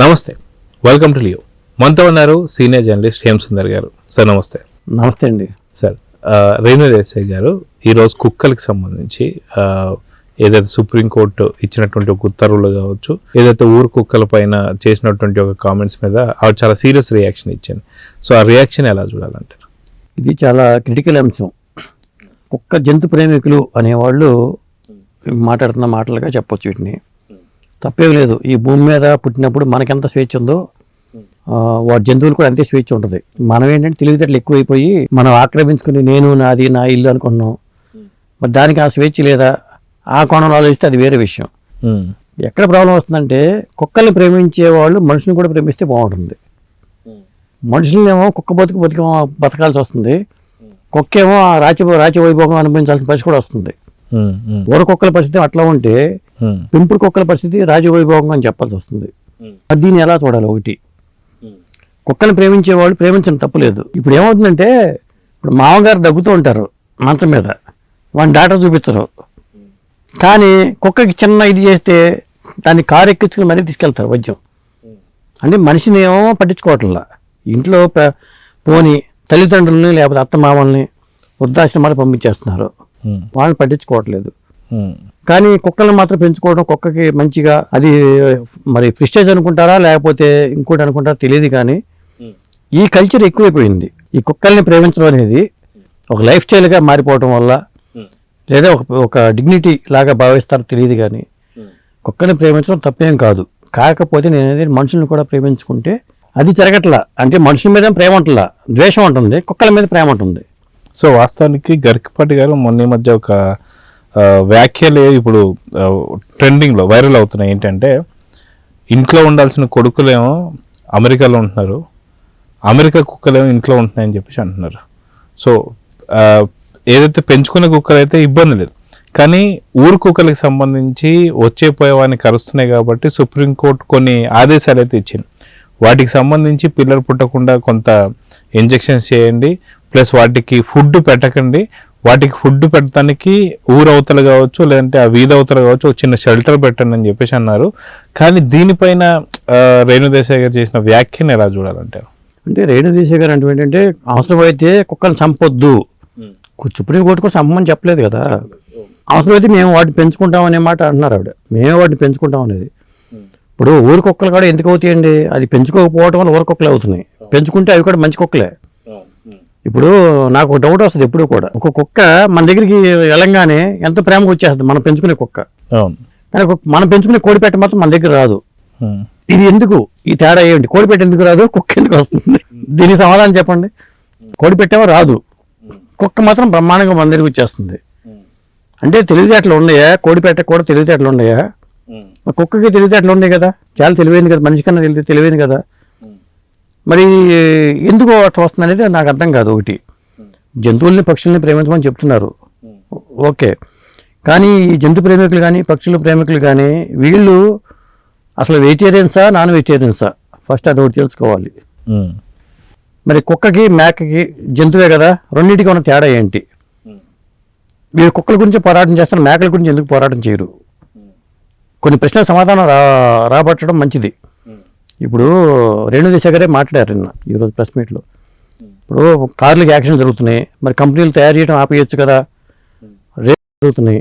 నమస్తే, welcome to Leo. మనతో ఉన్నారు సీనియర్ జర్నలిస్ట్ హేమసుందర్ గారు. సార్ నమస్తే. నమస్తే అండి. సార్, రేణు దేశాయ్ గారు ఈరోజు కుక్కలకి సంబంధించి ఏదైతే సుప్రీంకోర్టు ఇచ్చినటువంటి ఒక ఉత్తర్వులు కావచ్చు, ఏదైతే ఊరు కుక్కల పైన చేసినటువంటి ఒక కామెంట్స్ మీద ఆవిడ చాలా సీరియస్ రియాక్షన్ ఇచ్చింది. సో ఆ రియాక్షన్ ఎలా చూడాలంటారు? ఇది చాలా క్రిటికల్ అంశం. కుక్క జంతు ప్రేమికులు అనేవాళ్ళు మాట్లాడుతున్న మాటలుగా చెప్పొచ్చు. వీటిని తప్పేం లేదు. ఈ భూమి మీద పుట్టినప్పుడు మనకెంత స్వేచ్ఛ ఉందో వాటి జంతువులు కూడా అంతే స్వేచ్ఛ ఉంటుంది. మనం ఏంటంటే తెలివితేటలు ఎక్కువైపోయి మనం ఆక్రమించుకుని నేను నాది నా ఇల్లు అనుకున్నాం. మరి దానికి ఆ స్వేచ్ఛ లేదా? ఆ కోణంలో ఆలోచిస్తే అది వేరే విషయం. ఎక్కడ ప్రాబ్లం వస్తుందంటే కుక్కల్ని ప్రేమించే వాళ్ళు మనుషుని కూడా ప్రేమిస్తే బాగుంటుంది. మనుషులనేమో కుక్క బతకాల్సి వస్తుంది, కుక్కేమో రాజ్య వైభోగం అనుభవించాల్సిన పరిస్థితి కూడా వస్తుంది. ఊర కుక్కల పరిస్థితి అట్లా ఉంటే పెంపుడు కుక్కల పరిస్థితి రాజవైభోగం అని చెప్పాల్సి వస్తుంది. దీన్ని ఎలా చూడాలి? ఒకటి, కుక్కని ప్రేమించే వాళ్ళు ప్రేమించడం తప్పులేదు. ఇప్పుడు ఏమవుతుందంటే, ఇప్పుడు మామగారు దగ్గుతూ ఉంటారు మంచం మీద, వాడిని డాక్టర్ చూపించరు, కానీ కుక్కకి చిన్న ఇది చేస్తే దాన్ని కారు ఎక్కించుకుని మరీ తీసుకెళ్తారు వైద్యం. అంటే మనిషిని ఏమో పట్టించుకోవట్లా. ఇంట్లో పోని తల్లిదండ్రులని లేకపోతే అత్త మామల్ని వృద్ధాశ్రమాలు పంపించేస్తున్నారు, వాళ్ళని పట్టించుకోవట్లేదు. కానీ కుక్కలను మాత్రం పెంచుకోవడం కుక్కకి మంచిగా, అది మరి ప్రిస్టేజ్ అనుకుంటారా లేకపోతే ఇంకోటి అనుకుంటారా తెలియదు, కానీ ఈ కల్చర్ ఎక్కువైపోయింది. ఈ కుక్కల్ని ప్రేమించడం అనేది ఒక లైఫ్ స్టైల్గా మారిపోవడం వల్ల, లేదా ఒక డిగ్నిటీ లాగా భావిస్తారో తెలియదు, కానీ కుక్కల్ని ప్రేమించడం తప్పేం కాదు. కాకపోతే నేను అనేది మనుషుల్ని కూడా ప్రేమించుకుంటే అది జరగట్లా. అంటే మనుషుల మీద ప్రేమ ఉంటుందా, ద్వేషం ఉంటుంది, కుక్కల మీద ప్రేమ ఉంటుంది. సో వాస్తవానికి గరికపాటి గారు మొన్న మధ్య ఒక వ్యాఖ్యలు ఇప్పుడు ట్రెండింగ్లో వైరల్ అవుతున్నాయి. ఏంటంటే, ఇంట్లో ఉండాల్సిన కొడుకులేమో అమెరికాలో ఉంటున్నారు, అమెరికా కుక్కలేమో ఇంట్లో ఉంటున్నాయని చెప్పేసి అంటున్నారు. సో ఏదైతే పెంచుకునే కుక్కలు అయితే ఇబ్బంది లేదు, కానీ ఊరు కుక్కలకి సంబంధించి వచ్చే పోయేవాడిని కరుస్తున్నాయి కాబట్టి సుప్రీంకోర్టు కొన్ని ఆదేశాలు అయితే ఇచ్చింది. వాటికి సంబంధించి పిల్లలు పుట్టకుండా కొంత ఇంజెక్షన్స్ చేయండి, ప్లస్ వాటికి ఫుడ్ పెట్టకండి, వాటికి ఫుడ్ పెట్టడానికి ఊరవతలు కావచ్చు లేదంటే ఆ వీధవతలు కావచ్చు ఒక చిన్న షెల్టర్ పెట్టండి అని చెప్పేసి అన్నారు. కానీ దీనిపైన రేణు దేశాయ్ గారు చేసిన వ్యాఖ్యను ఎలా చూడాలంటారు? అంటే రేణు దేశాయ్ గారు అంటే ఏంటంటే, అవసరమైతే కుక్కలు చంపొద్దు, సుప్రీంకోర్టు కూడా చంపమని చెప్పలేదు కదా. అవసరమైతే మేము వాటిని పెంచుకుంటాం అనే మాట అంటున్నారు ఆవిడ. మేమే వాటిని పెంచుకుంటాం అనేది. ఇప్పుడు ఊరి కుక్కలు కూడా ఎందుకు అవుతాయండి? అది పెంచుకోకపోవడం వల్ల ఊరి కుక్కలు అవుతున్నాయి. పెంచుకుంటే అవి కూడా మంచి కుక్కలే. ఇప్పుడు నాకు ఒక డౌట్ వస్తుంది ఎప్పుడు కూడా, ఒక కుక్క మన దగ్గరికి వెళ్ళంగానే ఎంత ప్రేమగా వచ్చేస్తుంది మనం పెంచుకునే కుక్క. కానీ మనం పెంచుకునే కోడిపెట్ట మాత్రం మన దగ్గర రాదు. ఇది ఎందుకు? ఈ తేడా ఏమిటి? కోడిపెట్ట ఎందుకు రాదు, కుక్క ఎందుకు వస్తుంది? దీనికి సమాధానం చెప్పండి. కోడిపెట్టేమో రాదు, కుక్క మాత్రం బ్రహ్మాండంగా మన దగ్గరికి వచ్చేస్తుంది. అంటే తెలివితేటలు ఉన్నాయా? కోడిపెట్ట కూడా తెలివితేటలు ఉన్నాయా? కుక్కకి తెలివితేటలు ఉన్నాయి కదా, చాలా తెలివైంది కదా, మనిషి కన్నా తెలివైంది కదా. మరి ఎందుకు అట్లా వస్తుంది అనేది నాకు అర్థం కాదు. ఒకటి, జంతువుల్ని పక్షుల్ని ప్రేమించమని చెప్తున్నారు, ఓకే, కానీ ఈ జంతు ప్రేమికులు కానీ పక్షుల ప్రేమికులు కానీ వీళ్ళు అసలు వెజిటేరియన్సా నాన్ వెజిటేరియన్సా? ఫస్ట్ అది ఒకటి తెలుసుకోవాలి. మరి కుక్కకి మేకకి జంతువే కదా, రెండింటికి ఉన్న తేడా ఏంటి? వీళ్ళు కుక్కల గురించి పోరాటం చేస్తారు, మేకల గురించి ఎందుకు పోరాటం చేయరు? కొన్ని ప్రశ్నలకు సమాధానం రాబట్టడం మంచిది. ఇప్పుడు రేణు దేశాయ్ గారే మాట్లాడారు నిన్న ఈరోజు ప్రెస్ మీట్లో. ఇప్పుడు కార్లకి యాక్షన్ జరుగుతున్నాయి, మరి కంపెనీలు తయారు చేయడం ఆపేయచ్చు కదా, రేట్ జరుగుతున్నాయి.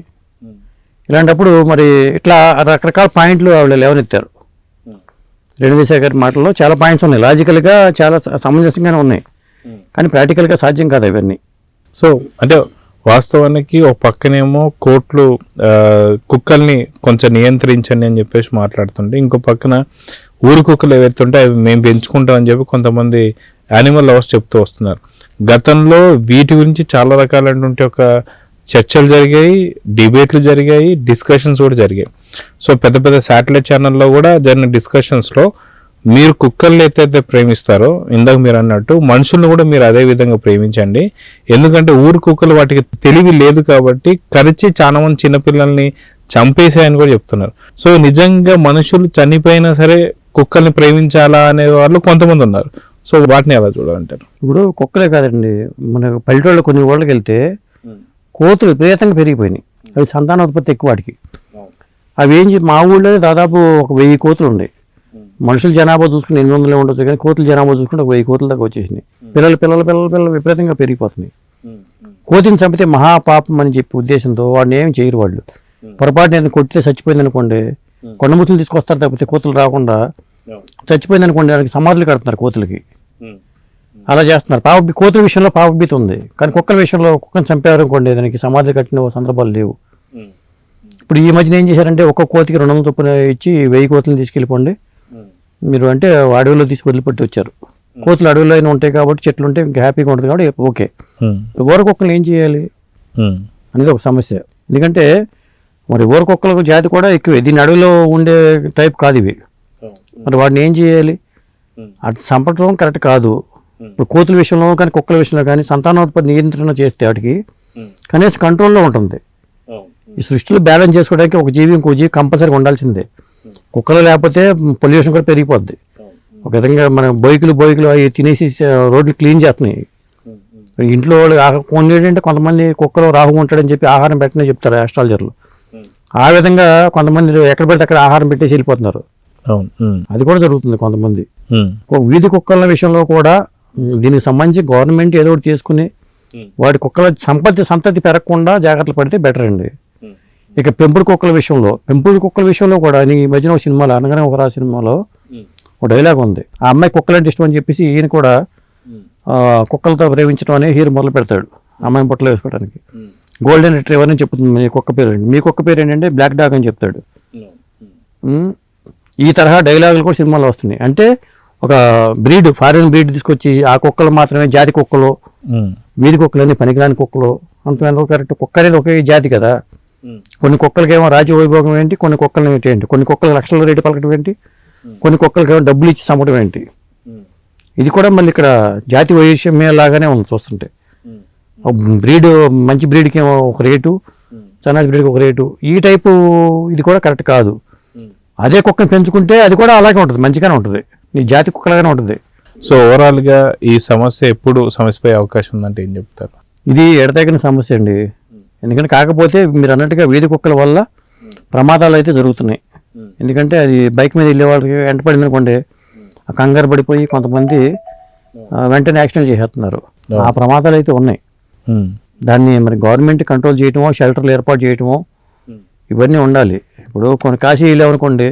ఇలాంటప్పుడు మరి ఇట్లా రకరకాల పాయింట్లు వాళ్ళు లేవనెత్తారు. రేణు దేశాయ్ గారి మాటల్లో చాలా పాయింట్స్ ఉన్నాయి, లాజికల్గా చాలా సమంజసంగానే ఉన్నాయి, కానీ ప్రాక్టికల్గా సాధ్యం కాదు ఇవన్నీ. సో అంటే వాస్తవానికి ఒక పక్కనేమో కోర్టులు కుక్కల్ని కొంచెం నియంత్రించండి అని చెప్పేసి మాట్లాడుతుంటే, ఇంకో పక్కన ఊరు కుక్కలు ఏవైతుంటే అవి మేము పెంచుకుంటాం అని చెప్పి కొంతమంది యానిమల్ లవర్స్ చెప్తూ వస్తున్నారు. గతంలో వీటి గురించి చాలా రకాలైనటువంటి ఒక చర్చలు జరిగాయి, డిబేట్లు జరిగాయి, డిస్కషన్స్ కూడా జరిగాయి. సో పెద్ద పెద్ద శాటిలైట్ ఛానల్లో కూడా జరిగిన డిస్కషన్స్లో మీరు కుక్కల్ని అయితే ప్రేమిస్తారో, ఇందాక మీరు అన్నట్టు మనుషుల్ని కూడా మీరు అదే విధంగా ప్రేమించండి. ఎందుకంటే ఊరు కుక్కలు వాటికి తెలివి లేదు కాబట్టి కరిచి చాలా మంది చిన్నపిల్లల్ని చంపేసాయని కూడా చెప్తున్నారు. సో నిజంగా మనుషులు చనిపోయినా సరే కుక్కల్ని ప్రేమించాలా అనే వాళ్ళు కొంతమంది ఉన్నారు. సో వాటిని ఎలా చూడాలంటారు? ఇప్పుడు కుక్కలే కాదండి, మన పల్లెటూళ్ళలో కొన్ని ఊళ్ళకి వెళ్తే కోతులు విపరీతంగా పెరిగిపోయినాయి. అవి సంతానోత్పత్తి ఎక్కువ వాటికి. అవి మా ఊళ్ళో దాదాపు ఒక 1000 కోతులు ఉన్నాయి. మనుషుల జనాభా చూసుకుని 800 ఉండొచ్చు కానీ కోతుల జనాభా చూసుకుంటే 1000 కోతుల దాకా వచ్చేసినాయి. పిల్లలు విపరీతంగా పెరిగిపోతున్నాయి. కోతిని చంపితే మహాపాపం అని చెప్పి ఉద్దేశంతో వాడిని ఏమి చేయరు వాళ్ళు. పొరపాటున ఏదైనా కొట్టితే చచ్చిపోయింది అనుకోండి, కొండముతులు తీసుకొస్తారు తప్పితే కోతులు రాకుండా. చచ్చిపోయింది అనుకోండి, దానికి సమాధులు కడుతున్నారు కోతులకి. అలా చేస్తున్నారు. కోతుల విషయంలో పాపభీతి ఉంది, కానీ కుక్కల విషయంలో కుక్కను చంపారు అనుకోండి, దానికి సమాధులు కట్టిన సందర్భాలు లేవు. ఇప్పుడు ఈ మధ్యన ఏం చేశారంటే ఒక్కొక్క కోతికి 200 చొప్పున ఇచ్చి 1000 కోతులను తీసుకెళ్ళిపోండి మీరు అంటే అడవిలో తీసుకు వదిలిపెట్టి వచ్చారు. కోతులు అడవిలో అయినా ఉంటాయి కాబట్టి, చెట్లు ఉంటే ఇంకా హ్యాపీగా ఉంటుంది కాబట్టి ఓకే. ఊరకొక్కలు ఏం చేయాలి అనేది ఒక సమస్య. ఎందుకంటే మరి ఊరకొక్కల జాతి కూడా ఎక్కువే, దీని అడవిలో ఉండే టైప్ కాదు ఇవి. మరి వాటిని ఏం చేయాలి? అటు చంపడం కరెక్ట్ కాదు. ఇప్పుడు కోతుల విషయంలో కానీ కుక్కల విషయంలో కానీ సంతానోత్పత్తి నియంత్రణ చేస్తే వాటికి కనీసం కంట్రోల్లో ఉంటుంది. ఈ సృష్టిలో బ్యాలెన్స్ చేసుకోవడానికి ఒక జీవి ఇంకో జీవి కంపల్సరీగా ఉండాల్సిందే. కుక్కలు లేకపోతే పొల్యూషన్ కూడా పెరిగిపోద్ది. ఒక విధంగా మన బైకులు అవి తినేసి రోడ్లు క్లీన్ చేస్తున్నాయి. ఇంట్లో కొన్ని ఏంటంటే కొంతమంది కుక్కలో రాహు ఉంటాడని చెప్పి ఆహారం పెట్టనే చెప్తారు ఆస్ట్రాలజర్లు. ఆ విధంగా కొంతమంది ఎక్కడ పెడితే అక్కడ ఆహారం పెట్టేసి వెళ్ళిపోతున్నారు. అది కూడా జరుగుతుంది కొంతమంది. వీధి కుక్కల విషయంలో కూడా దీనికి సంబంధించి గవర్నమెంట్ ఏదో ఒకటి తీసుకుని వాడి కుక్కల సంతతి పెరగకుండా జాగ్రత్తలు పడితే బెటర్ అండి. ఇక పెంపుడు కుక్కల విషయంలో కూడా ఈ మధ్యన ఒక సినిమాలో అనగానే ఒక సినిమాలో ఒక డైలాగ్ ఉంది. ఆ అమ్మాయి కుక్కలంటే ఇష్టం అని చెప్పేసి ఈయన కూడా కుక్కలతో ప్రేమించడం అనే హీరో మొదలు పెడతాడు అమ్మాయిని పొట్టలో వేసుకోవడానికి. గోల్డెన్ రిట్రీవర్ అని చెప్తుంది మీ కుక్క పేరు. మీ కుక్క పేరు ఏంటంటే బ్లాక్ డాగ్ అని చెప్తాడు. ఈ తరహా డైలాగులు కూడా సినిమాలో వస్తున్నాయి. అంటే ఒక బ్రీడ్, ఫారిన్ బ్రీడ్ తీసుకొచ్చి ఆ కుక్కలు మాత్రమే జాతి కుక్కలు, వీధి కుక్కలని పనికిరాని కుక్కలు అంత కరెక్ట్. కుక్క అనేది ఒకే జాతి కదా. కొన్ని కుక్కలకేమో రాజవైభోగం ఏంటి, కొన్ని కుక్కలు ఏంటి, కొన్ని కుక్కలు లక్షల రేటు పలకడం ఏంటి, కొన్ని కుక్కలకేమో డబ్బులు ఇచ్చి చంపడం ఏంటి. ఇది కూడా మళ్ళీ ఇక్కడ జాతి వైషమ్యం లాగానే ఉంది చూస్తుంటే. బ్రీడ్ మంచి బ్రీడ్కి ఏమో ఒక రేటు, సన్నాసి బ్రీడ్కి ఒక రేటు. ఈ టైపు ఇది కూడా కరెక్ట్ కాదు. అదే కుక్కను పెంచుకుంటే అది కూడా అలాగే ఉంటుంది, మంచిగానే ఉంటుంది, ఈ జాతి కుక్కలాగానే ఉంటుంది. సో ఓవరాల్గా ఈ సమస్య ఎప్పుడు సమస్యపోయే అవకాశం ఉందంటే ఏం చెప్తారు? ఇది ఎడతెగని సమస్య అండి. ఎందుకంటే కాకపోతే మీరు అన్నట్టుగా వీధి కుక్కల వల్ల ప్రమాదాలు అయితే జరుగుతున్నాయి. ఎందుకంటే అది బైక్ మీద వెళ్ళే వాళ్ళకి వెంట పడింది అనుకోండి, కంగారు పడిపోయి కొంతమంది వెంటనే యాక్సిడెంట్ చేసేస్తున్నారు. ఆ ప్రమాదాలు అయితే ఉన్నాయి. దాన్ని మరి గవర్నమెంట్ కంట్రోల్ చేయటమో, షెల్టర్లు ఏర్పాటు చేయటమో ఇవన్నీ ఉండాలి. ఇప్పుడు కొన్ని కాశీ వెళ్ళామనుకోండి,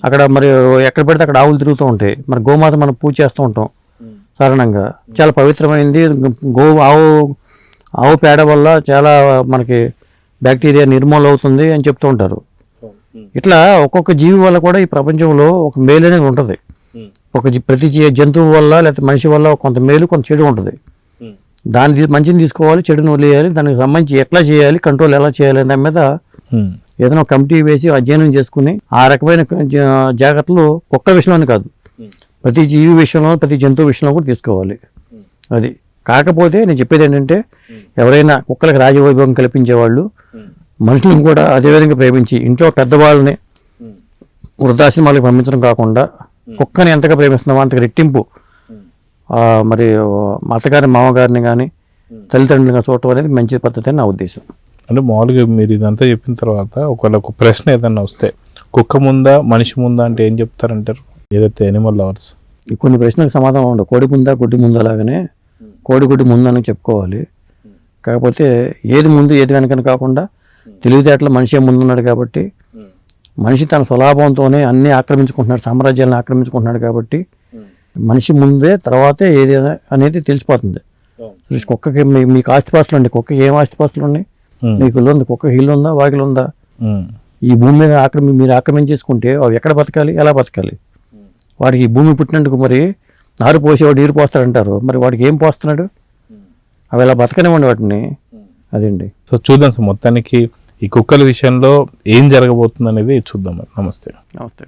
అక్కడ మరి ఎక్కడ పెడితే అక్కడ ఆవులు తిరుగుతూ ఉంటాయి. మరి గోమాత మనం పూజ చేస్తూ ఉంటాం సాధారణంగా. చాలా పవిత్రమైనది. ఆవు పేడ వల్ల చాలా మనకి బ్యాక్టీరియా నిర్మూలన అవుతుంది అని చెప్తూ ఉంటారు. ఇట్లా ఒక్కొక్క జీవి వల్ల కూడా ఈ ప్రపంచంలో ఒక మేలు అనేది ఉంటుంది. ప్రతి జంతువు వల్ల లేకపోతే మనిషి వల్ల కొంత మేలు కొంత చెడు ఉంటుంది. దాని మంచిని తీసుకోవాలి, చెడుని వదిలేయాలి. దానికి సంబంధించి ఎట్లా చేయాలి, కంట్రోల్ ఎలా చేయాలి దాని మీద ఏదైనా కమిటీ వేసి అధ్యయనం చేసుకుని ఆ రకమైన జాగ్రత్తలు కుక్క విషయంలోనే కాదు, ప్రతి జీవి విషయంలో, ప్రతి జంతువు విషయంలో కూడా తీసుకోవాలి. అది కాకపోతే నేను చెప్పేది ఏంటంటే, ఎవరైనా కుక్కలకు రాజవైభవం కల్పించే వాళ్ళు మనుషులను కూడా అదేవిధంగా ప్రేమించి ఇంట్లో పెద్దవాళ్ళని వృద్ధాశ్రమాలకు పంపించడం కాకుండా కుక్కని ఎంతగా ప్రేమిస్తున్నామో అంతగా రెట్టింపు మరి అత్తగారి మామగారిని కానీ తల్లిదండ్రులుగా చూడటం అనేది మంచి పద్ధతి అని నా ఉద్దేశం. అంటే మామూలుగా మీరు ఇదంతా చెప్పిన తర్వాత ఒకవేళ ఒక ప్రశ్న ఏదన్నా వస్తే కుక్క ముందా మనిషి ముందా అంటే ఏం చెప్తారంటారు? ఏదైతే ఎనిమల్ లవర్స్ కొన్ని ప్రశ్నలకు సమాధానం ఉండవు. కోడి ముందా గుడ్డి ముందా లాగానే కోడి గుడ్డి ముందని చెప్పుకోవాలి. కాకపోతే ఏది ముందు ఏది వెనకని కాకుండా తెలివితేటలు మనిషే ముందున్నాడు కాబట్టి, మనిషి తన స్వలాభంతోనే అన్నీ ఆక్రమించుకుంటున్నాడు, సామ్రాజ్యాలను ఆక్రమించుకుంటున్నాడు కాబట్టి మనిషి ముందే తర్వాతే ఏది అనేది తెలిసిపోతుంది. కుక్కకి మీకు ఆస్తిపాస్తులు అండి, కుక్కకి ఏం ఆస్తిపాస్తులు ఉన్నాయి? మీకు ఇల్లు ఉంది, కుక్కకి ఇల్లు ఉందా, వాకిలు ఉందా? ఈ భూమి మీద మీరు ఆక్రమించేసుకుంటే అవి ఎక్కడ బతకాలి, ఎలా బతకాలి? వాడికి ఈ భూమి పుట్టినందుకు మరి నారు పోసేవాడు నీరు పోస్తాడంటారు, మరి వాడికి ఏం పోస్తున్నాడు? అవి ఎలా బతకనివ్వండి వాటిని. అదండి. సో చూద్దాం సార్, మొత్తానికి ఈ కుక్కల విషయంలో ఏం జరగబోతుంది అనేది చూద్దాం. నమస్తే. నమస్తే.